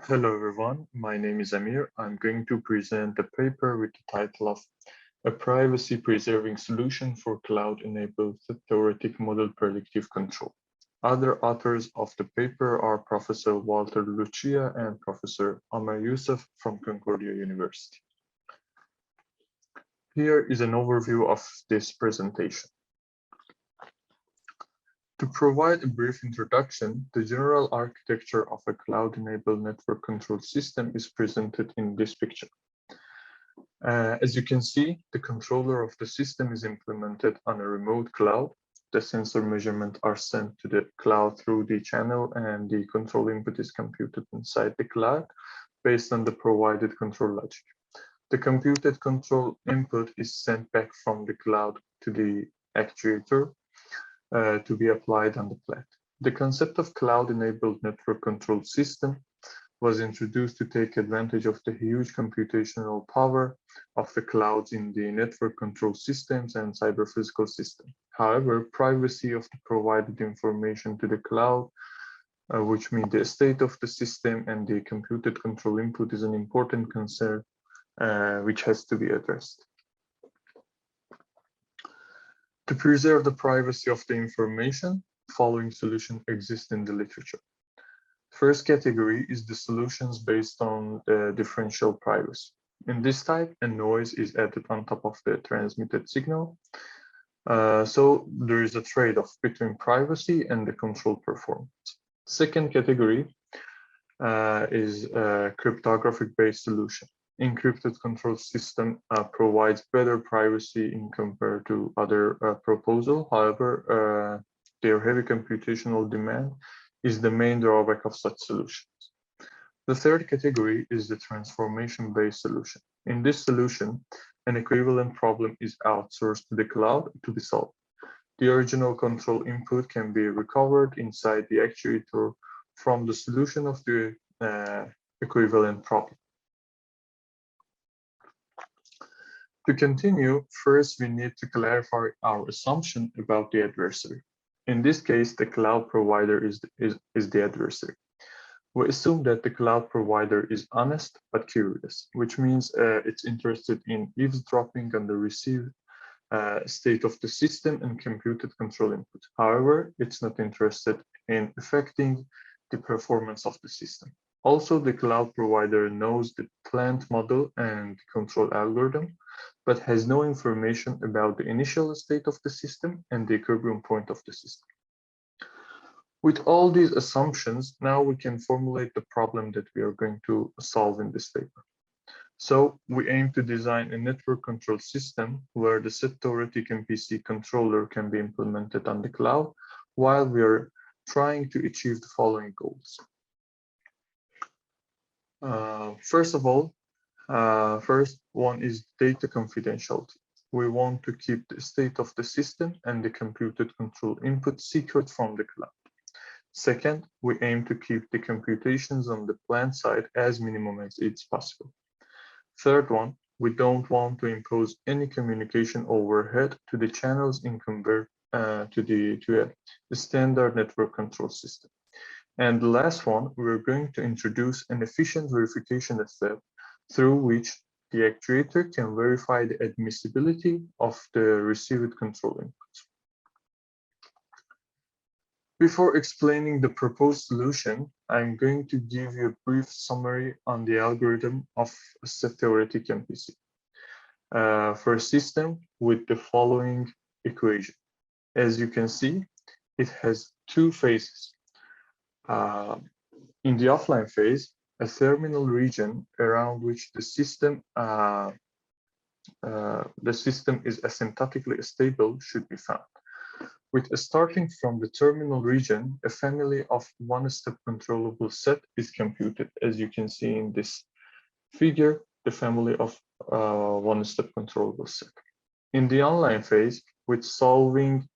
Hello everyone, my name is Amir. I'm going to present a paper with the title of A Privacy-Preserving Solution for Cloud-Enabled Set-Theoretic Model Predictive Control. Other authors of the paper are Professor Walter Lucia and Professor Amir Youssef from Concordia University. Here is an overview of this presentation. To provide a brief introduction, the general architecture of a cloud-enabled network control system is presented in this picture. As you can see, the controller of the system is implemented on a remote cloud. The sensor measurements are sent to the cloud through the channel, and the control input is computed inside the cloud based on the provided control logic. The computed control input is sent back from the cloud to the actuator to be applied on the plant. The concept of cloud-enabled network control system was introduced to take advantage of the huge computational power of the clouds in the network control systems and cyber-physical systems. However, privacy of the provided information to the cloud, which means the state of the system and the computed control input, is an important concern which has to be addressed. To preserve the privacy of the information, following solutions exist in the literature. First category is the solutions based on the differential privacy. In this type, a noise is added on top of the transmitted signal. So there is a trade-off between privacy and the control performance. Second category is a cryptographic-based solution. Encrypted control system provides better privacy in compared to other proposal. However, their heavy computational demand is the main drawback of such solutions. The third category is the transformation-based solution. In this solution, an equivalent problem is outsourced to the cloud to be solved. The original control input can be recovered inside the actuator from the solution of the equivalent problem. To continue, first we need to clarify our assumption about the adversary. In this case, the cloud provider is the adversary. We assume that the cloud provider is honest but curious, which means it's interested in eavesdropping on the received state of the system and computed control input. However, it's not interested in affecting the performance of the system. Also, the cloud provider knows the plant model and control algorithm, but has no information about the initial state of the system and the equilibrium point of the system. With all these assumptions, now we can formulate the problem that we are going to solve in this paper. So we aim to design a network control system where the Set-Theoretic MPC controller can be implemented on the cloud, while we are trying to achieve the following goals. First of all, first one is data confidentiality. We want to keep the state of the system and the computed control input secret from the cloud. Second, we aim to keep the computations on the plant side as minimum as it's possible. Third one, we don't want to impose any communication overhead to the channels in compared to a standard network control system. And the last one, we're going to introduce an efficient verification step through which the actuator can verify the admissibility of the received control inputs. Before explaining the proposed solution, I'm going to give you a brief summary on the algorithm of a Set-Theoretic MPC for a system with the following equation. As you can see, it has two phases. In the offline phase, a terminal region around which the system is asymptotically stable should be found. With starting from the terminal region, a family of one-step controllable set is computed. As you can see in this figure, the family of one-step controllable set. In the online phase, with solving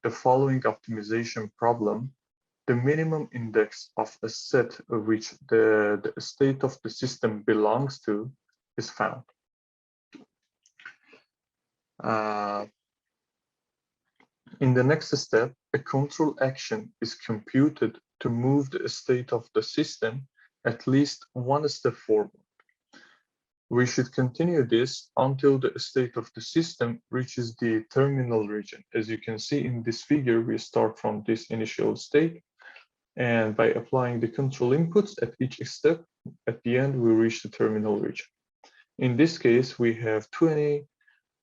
the following optimization problem, the minimum index of a set of which the state of the system belongs to is found. In the next step, a control action is computed to move the state of the system at least one step forward. We should continue this until the state of the system reaches the terminal region. As you can see in this figure, we start from this initial state, and by applying the control inputs at each step, at the end, we reach the terminal region. In this case, we have 20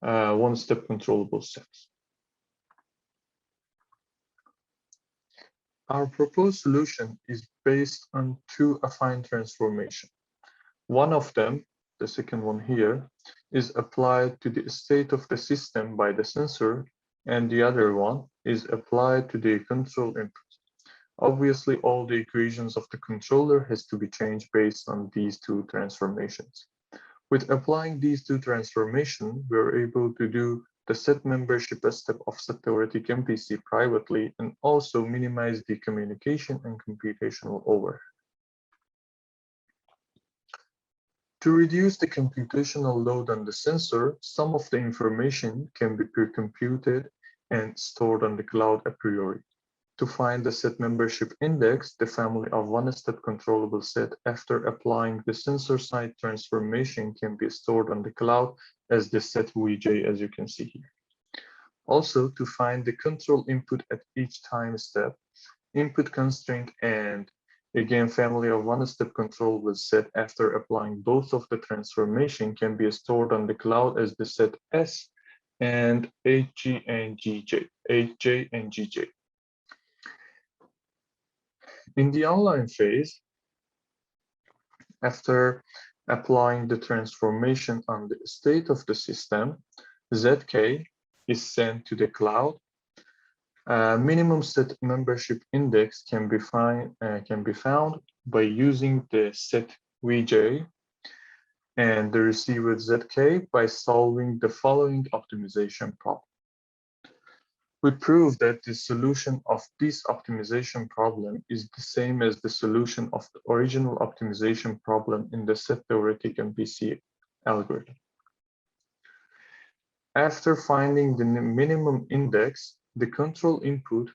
one-step controllable sets. Our proposed solution is based on two affine transformations. One of them, the second one here, is applied to the state of the system by the sensor, and the other one is applied to the control input. Obviously, all the equations of the controller has to be changed based on these two transformations. With applying these two transformations, we're able to do the set membership step of Set-Theoretic MPC privately and also minimize the communication and computational overhead. To reduce the computational load on the sensor, some of the information can be pre-computed and stored on the cloud a priori. To find the set membership index, the family of one-step controllable set after applying the sensor side transformation can be stored on the cloud as the set Vj, as you can see here. Also, to find the control input at each time step, input constraint and again, family of one-step controllable set after applying both of the transformation can be stored on the cloud as the set S and HJ and GJ. In the online phase, after applying the transformation on the state of the system, ZK is sent to the cloud. Minimum set membership index can be found by using the set Vj and the receiver ZK by solving the following optimization problem. We prove that the solution of this optimization problem is the same as the solution of the original optimization problem in the Set-Theoretic MPC algorithm. After finding the minimum index, the control input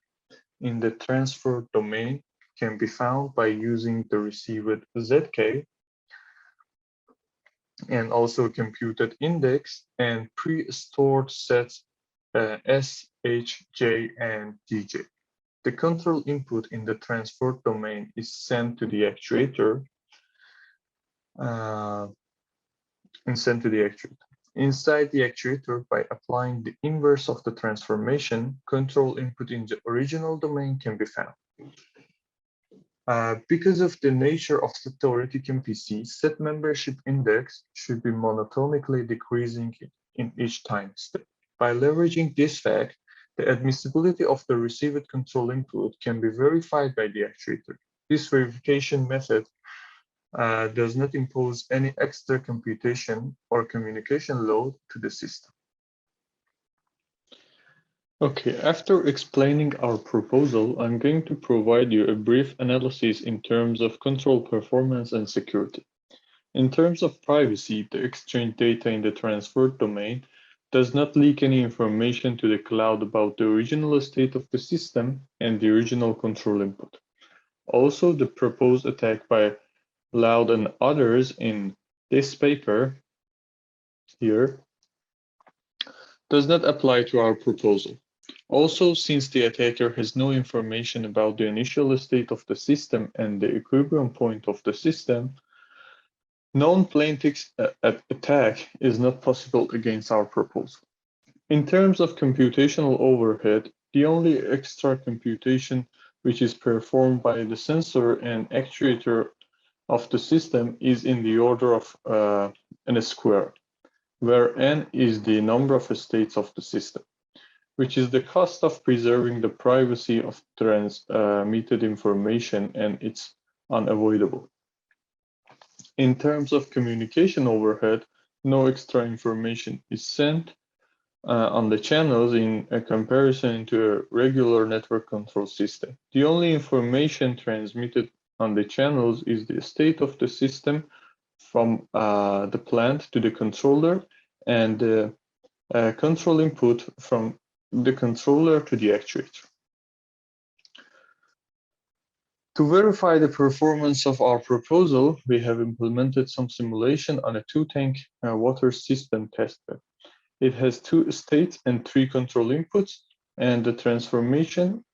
in the transfer domain can be found by using the receiver ZK and also computed index and pre-stored sets S, H, J, and DJ. The control input in the transfer domain is sent to the actuator Inside the actuator, by applying the inverse of the transformation, control input in the original domain can be found. Because of the nature of Set-Theoretic MPC, set membership index should be monotonically decreasing in each time step. By leveraging this fact, the admissibility of the received control input can be verified by the actuator. This verification method does not impose any extra computation or communication load to the system. Okay, after explaining our proposal, I'm going to provide you a brief analysis in terms of control performance and security. In terms of privacy, the exchange data in the transferred domain does not leak any information to the cloud about the original state of the system and the original control input. Also, the proposed attack by Loud and others in this paper here does not apply to our proposal. Also, since the attacker has no information about the initial state of the system and the equilibrium point of the system, non-plain text attack is not possible against our proposal. In terms of computational overhead, the only extra computation which is performed by the sensor and actuator of the system is in the order of n squared, where n is the number of states of the system, which is the cost of preserving the privacy of transmitted information, and it's unavoidable. In terms of communication overhead, no extra information is sent on the channels in a comparison to a regular network control system. The only information transmitted on the channels is the state of the system from the plant to the controller and the control input from the controller to the actuator. To verify the performance of our proposal, we have implemented some simulation on a two-tank water system testbed. It has 2 states and 3 control inputs, and the transformation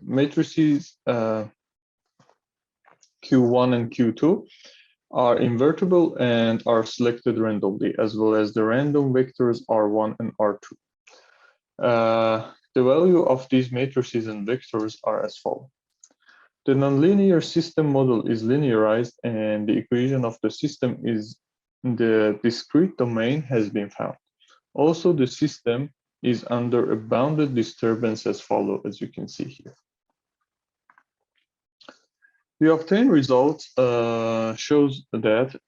matrices Q1 and Q2 are invertible and are selected randomly, as well as the random vectors R1 and R2. The value of these matrices and vectors are as follows. The nonlinear system model is linearized, and the equation of the system is the discrete domain has been found. Also, the system is under a bounded disturbance as follows, as you can see here. The obtained results shows that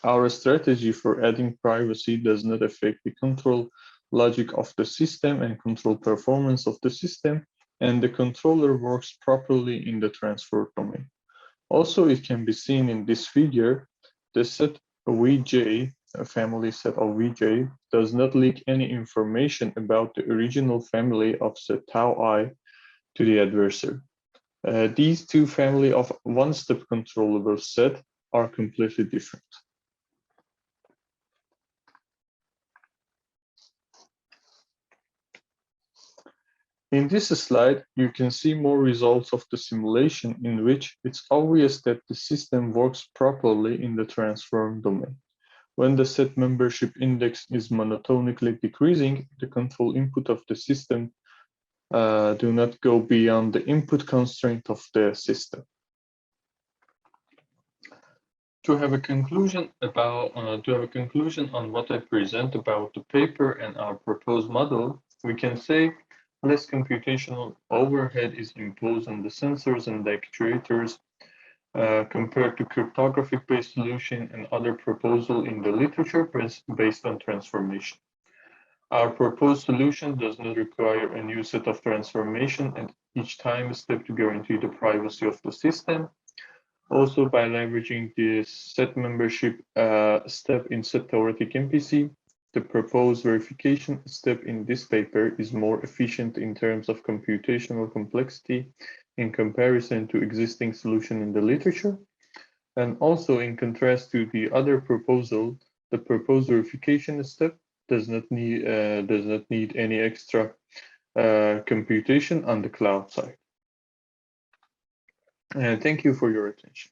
our strategy for adding privacy does not affect the control logic of the system and control performance of the system, and the controller works properly in the transfer domain. Also, it can be seen in this figure, the set Vj, a family set of Vj, does not leak any information about the original family of set tau I to the adversary. These two family of one-step controllable set are completely different. In this slide, you can see more results of the simulation in which it's obvious that the system works properly in the transform domain. When the set membership index is monotonically decreasing, the control input of the system do not go beyond the input constraint of the system. To have a conclusion on what I present about the paper and our proposed model, we can say less computational overhead is imposed on the sensors and the actuators compared to cryptographic-based solution and other proposal in the literature based on transformation. Our proposed solution does not require a new set of transformation at each time step to guarantee the privacy of the system. Also, by leveraging the set membership step in Set-Theoretic MPC, the proposed verification step in this paper is more efficient in terms of computational complexity in comparison to existing solution in the literature. And also, in contrast to the other proposal, the proposed verification step does not need any extra computation on the cloud side. Thank you for your attention.